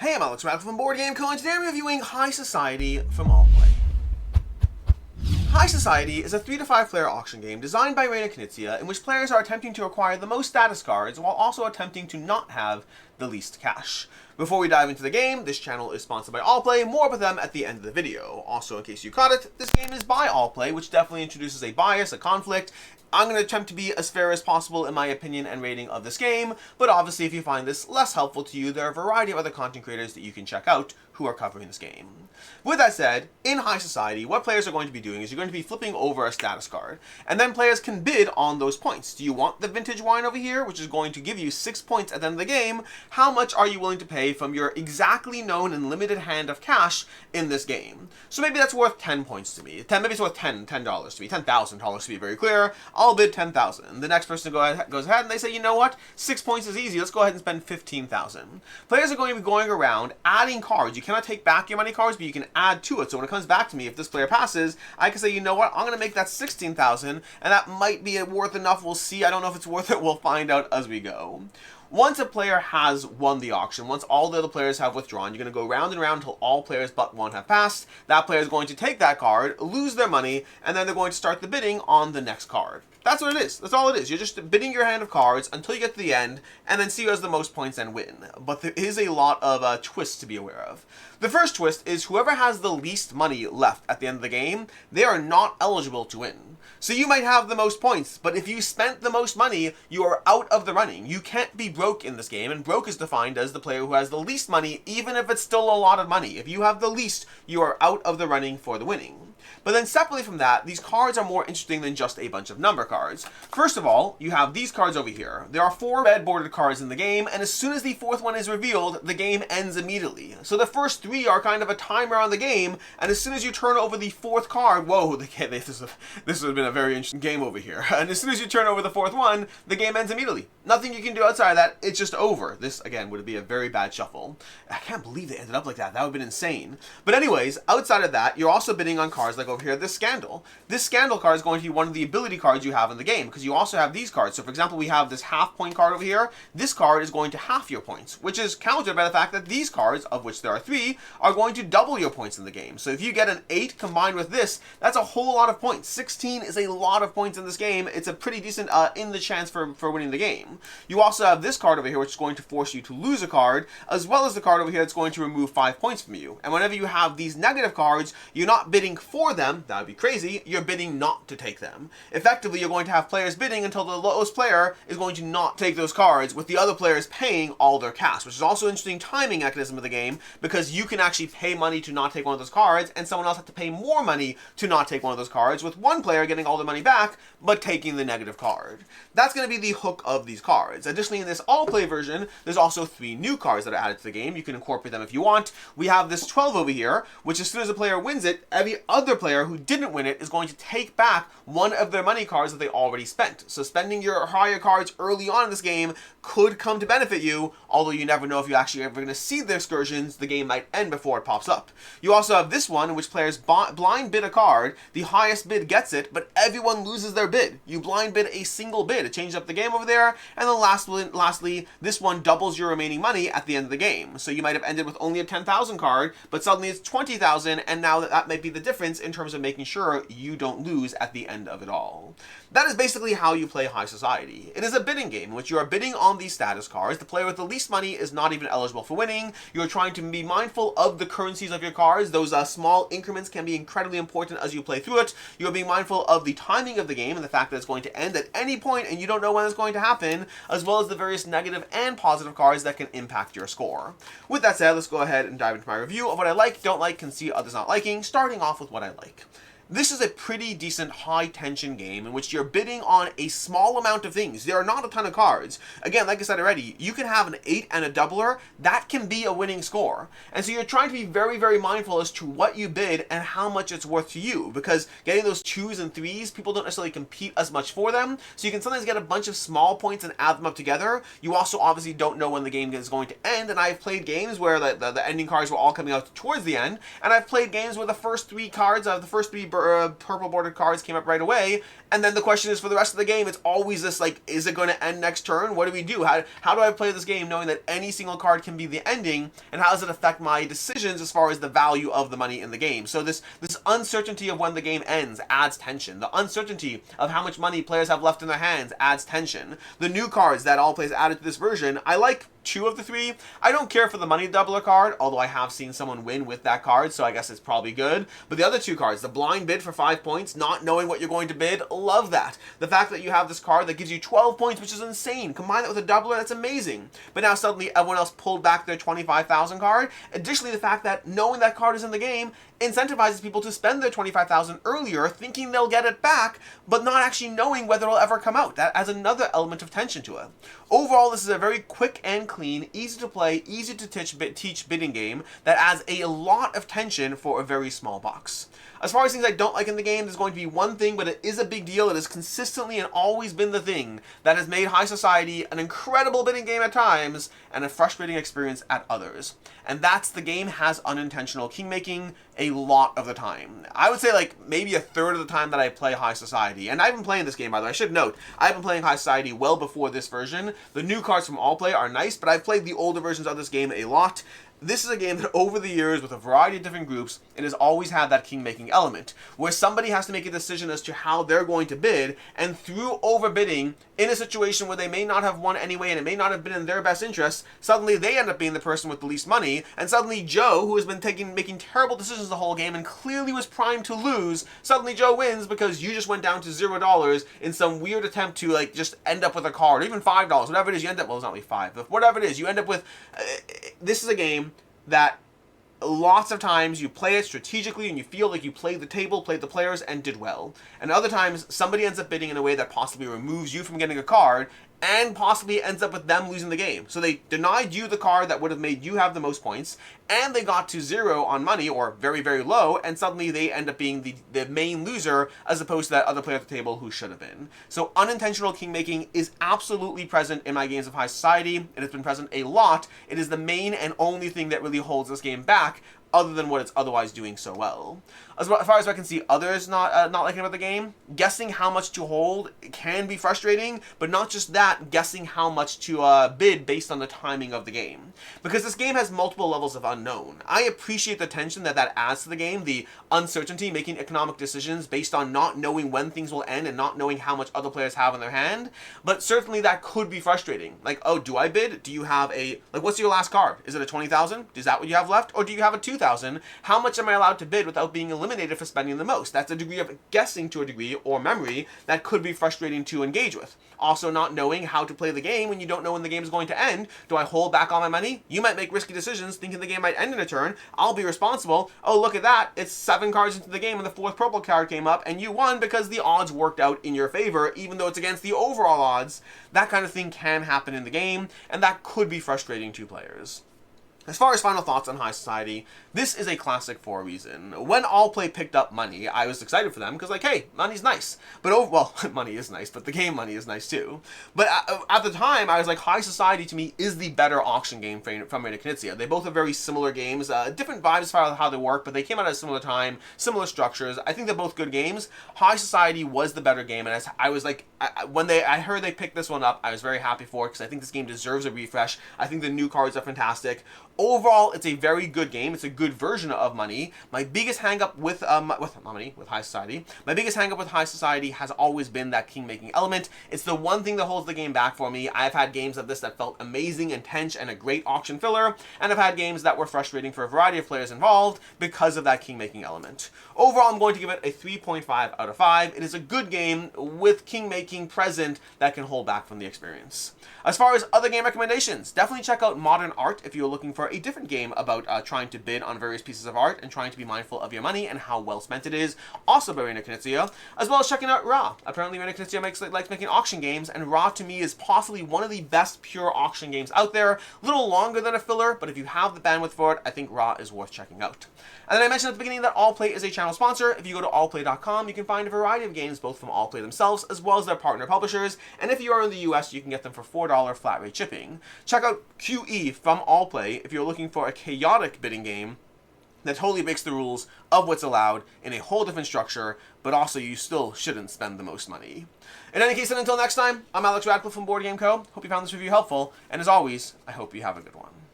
Hey, I'm Alex Radcliffe from Board Game Co, and today I'm reviewing High Society from AllPlay. High Society is a 3 to 5 player auction game designed by Reiner and Knizia in which players are attempting to acquire the most status cards while also attempting to not have the least cash. Before we dive into the game, this channel is sponsored by AllPlay, more about them at the end of the video. Also, in case you caught it, this game is by AllPlay, which definitely introduces a bias, a conflict. I'm going to attempt to be as fair as possible in my opinion and rating of this game, but obviously if you find this less helpful to you, there are a variety of other content creators that you can check out who are covering this game. With that said, in High Society, what players are going to be doing is you're going to be flipping over a status card, and then players can bid on those points. Do you want the vintage wine over here, which is going to give you 6 points at the end of the game? How much are you willing to pay from your exactly known and limited hand of cash in this game? So maybe that's worth 10 points to me. Maybe it's worth $10 to me, $10,000 to be very clear. I'll bid 10,000. The next person goes ahead and they say, you know what? 6 points is easy. Let's go ahead and spend 15,000. Players are going to be going around adding cards. You cannot take back your money cards, but you can add to it. So when it comes back to me, if this player passes, I can say, you know what? I'm going to make that 16,000, and that might be worth enough. We'll see. I don't know if it's worth it. We'll find out as we go. Once a player has won the auction, once all the other players have withdrawn, you're going to go round and round until all players but one have passed. That player is going to take that card, lose their money, and then they're going to start the bidding on the next card. That's what it is. That's all it is. You're just bidding your hand of cards until you get to the end, and then see who has the most points and win. But there is a lot of twists to be aware of. The first twist is whoever has the least money left at the end of the game, they are not eligible to win. So you might have the most points, but if you spent the most money, you are out of the running. You can't be broke in this game, and broke is defined as the player who has the least money, even if it's still a lot of money. If you have the least, you are out of the running for the winning. But then separately from that, these cards are more interesting than just a bunch of number cards. First of all, you have these cards over here. There are 4 red bordered cards in the game, and as soon as the 4th one is revealed, the game ends immediately. So the first 3 are kind of a timer on the game, and as soon as you turn over the 4th card, whoa, this has been a very interesting game over here. And as soon as you turn over the 4th one, the game ends immediately. Nothing you can do outside of that, it's just over. This, again, would be a very bad shuffle. I can't believe they ended up like that. That would have been insane. But anyways, outside of that, you're also bidding on cards like over here, this Scandal. This Scandal card is going to be one of the ability cards you have in the game, because you also have these cards. So for example, we have this half point card over here. This card is going to half your points, which is countered by the fact that these cards, of which there are 3, are going to double your points in the game. So if you get an 8 combined with this, that's a whole lot of points. 16 is a lot of points in this game. It's a pretty decent in the chance for winning the game. You also have this card over here, which is going to force you to lose a card, as well as the card over here that's going to remove 5 points from you. And whenever you have these negative cards, you're not bidding for them. That would be crazy. You're bidding not to take them. Effectively, you're going to have players bidding until the lowest player is going to not take those cards, with the other players paying all their cash, which is also an interesting timing mechanism of the game, because you can actually pay money to not take one of those cards, and someone else has to pay more money to not take one of those cards, with one player getting all their money back, but taking the negative card. That's going to be the hook of these cards. Additionally, in this all-play version, there's also 3 new cards that are added to the game. You can incorporate them if you want. We have this 12 over here, which as soon as a player wins it, every other player who didn't win it is going to take back one of their money cards that they already spent. So spending your higher cards early on in this game could come to benefit you, although you never know if you're actually ever going to see the excursions. The game might end before it pops up. You also have this one in which players blind bid a card. The highest bid gets it, but everyone loses their bid. You blind bid a single bid. It changes up the game over there. And then lastly, this one doubles your remaining money at the end of the game. So you might have ended with only a 10,000 card, but suddenly it's 20,000, and now that might be the difference in terms of making sure you don't lose at the end of it all. That is basically how you play High Society. It is a bidding game in which you are bidding on these status cards. The player with the least money is not even eligible for winning. You're trying to be mindful of the currencies of your cards. Those small increments can be incredibly important as you play through it. You're being mindful of the timing of the game and the fact that it's going to end at any point and you don't know when it's going to happen, as well as the various negative and positive cards that can impact your score. With that said, let's go ahead and dive into my review of what I like, don't like, can see others not liking, starting off with what I like. This is a pretty decent high-tension game in which you're bidding on a small amount of things. There are not a ton of cards. Again, like I said already, you can have an 8 and a doubler. That can be a winning score. And so you're trying to be very, very mindful as to what you bid and how much it's worth to you, because getting those 2s and 3s, people don't necessarily compete as much for them. So you can sometimes get a bunch of small points and add them up together. You also obviously don't know when the game is going to end, and I've played games where the ending cards were all coming out towards the end, and I've played games where the first 3 cards, the first 3 purple bordered cards came up right away. And then the question is, for the rest of the game, it's always this, like, is it going to end next turn? What do we do? How do I play this game knowing that any single card can be the ending? And how does it affect my decisions as far as the value of the money in the game? So this uncertainty of when the game ends adds tension. The uncertainty of how much money players have left in their hands adds tension. The new cards that all players added to this version, I like 2 of the 3. I don't care for the money doubler card, although I have seen someone win with that card, so I guess it's probably good. But the other 2 cards, the blind bid for 5 points, not knowing what you're going to bid, love that. The fact that you have this card that gives you 12 points, which is insane. Combine that with a doubler, that's amazing. But now suddenly everyone else pulled back their 25,000 card. Additionally, the fact that knowing that card is in the game incentivizes people to spend their 25,000 earlier, thinking they'll get it back, but not actually knowing whether it'll ever come out. That adds another element of tension to it. Overall, this is a very quick and clean, easy to play, easy to teach bidding game that adds a lot of tension for a very small box. As far as things I don't like in the game, there's going to be one thing, but it is a big deal. It has consistently and always been the thing that has made High Society an incredible bidding game at times and a frustrating experience at others. And that's the game has unintentional kingmaking a lot of the time. I would say like maybe a third of the time that I play High Society. And I've been playing this game, by the way. I should note, I've been playing High Society well before this version. The new cards from All Play are nice, but I've played the older versions of this game a lot. This is a game that over the years, with a variety of different groups, it has always had that king-making element, where somebody has to make a decision as to how they're going to bid, and through overbidding, in a situation where they may not have won anyway, and it may not have been in their best interest, suddenly they end up being the person with the least money, and suddenly Joe, who has been making terrible decisions the whole game, and clearly was primed to lose, suddenly Joe wins because you just went down to $0 in some weird attempt to, like, just end up with a card, or even $5, whatever it is, you end up, well, it's not really 5, but whatever it is, you end up with, this is a game that lots of times you play it strategically and you feel like you played the table, played the players, and did well. And other times, somebody ends up bidding in a way that possibly removes you from getting a card and possibly ends up with them losing the game. So they denied you the card that would have made you have the most points, and they got to 0 on money, or very, very low, and suddenly they end up being the main loser as opposed to that other player at the table who should have been. So unintentional kingmaking is absolutely present in my games of High Society. It has been present a lot. It is the main and only thing that really holds this game back, other than what it's otherwise doing so well. As far as I can see others not liking about the game, guessing how much to hold can be frustrating, but not just that, guessing how much to bid based on the timing of the game. Because this game has multiple levels of unknown. I appreciate the tension that adds to the game, the uncertainty, making economic decisions based on not knowing when things will end and not knowing how much other players have in their hand, but certainly that could be frustrating. Like, oh, do I bid? Do you have what's your last card? Is it a 20,000? Is that what you have left? Or do you have a 2,000? How much am I allowed to bid without being eliminated for spending the most? That's a degree of guessing to a degree, or memory, that could be frustrating to engage with. Also, not knowing how to play the game when you don't know when the game is going to end. Do I hold back all my money? You might make risky decisions thinking the game might end in a turn. I'll be responsible. Oh, look at that. It's 7 cards into the game and the 4th purple card came up and you won because the odds worked out in your favor, even though it's against the overall odds. That kind of thing can happen in the game, and that could be frustrating to players. As far as final thoughts on High Society, this is a classic for a reason. When All Play picked up money, I was excited for them because, like, hey, money's nice. But money is nice, but the game money is nice too. But at the time, I was like, High Society to me is the better auction game from Reiner Knizia. They both have very similar games, different vibes as far as how they work, but they came out at a similar time, similar structures. I think they're both good games. High Society was the better game, and I was like, when I heard they picked this one up, I was very happy for it because I think this game deserves a refresh. I think the new cards are fantastic. Overall, it's a very good game. It's a good version of Money. My biggest hang-up with High Society. My biggest hang-up with High Society has always been that king-making element. It's the one thing that holds the game back for me. I've had games of this that felt amazing and tense and a great auction filler, and I've had games that were frustrating for a variety of players involved because of that king-making element. Overall, I'm going to give it a 3.5 out of 5. It is a good game with king-making present that can hold back from the experience. As far as other game recommendations, definitely check out Modern Art if you're looking for a different game about trying to bid on various pieces of art and trying to be mindful of your money and how well spent it is. Also by Reiner Knizia, as well as checking out Ra. Apparently Reiner Knizia likes making auction games, and Ra to me is possibly one of the best pure auction games out there. A little longer than a filler, but if you have the bandwidth for it, I think Ra is worth checking out. And then I mentioned at the beginning that Allplay is a channel sponsor. If you go to allplay.com, you can find a variety of games both from Allplay themselves as well as their partner publishers, and if you are in the US, you can get them for $4 flat rate shipping. Check out QE from Allplay if you're looking for a chaotic bidding game that totally breaks the rules of what's allowed in a whole different structure, but also you still shouldn't spend the most money. In any case, and until next time, I'm Alex Radcliffe from Board Game Co. Hope you found this review helpful, and as always, I hope you have a good one.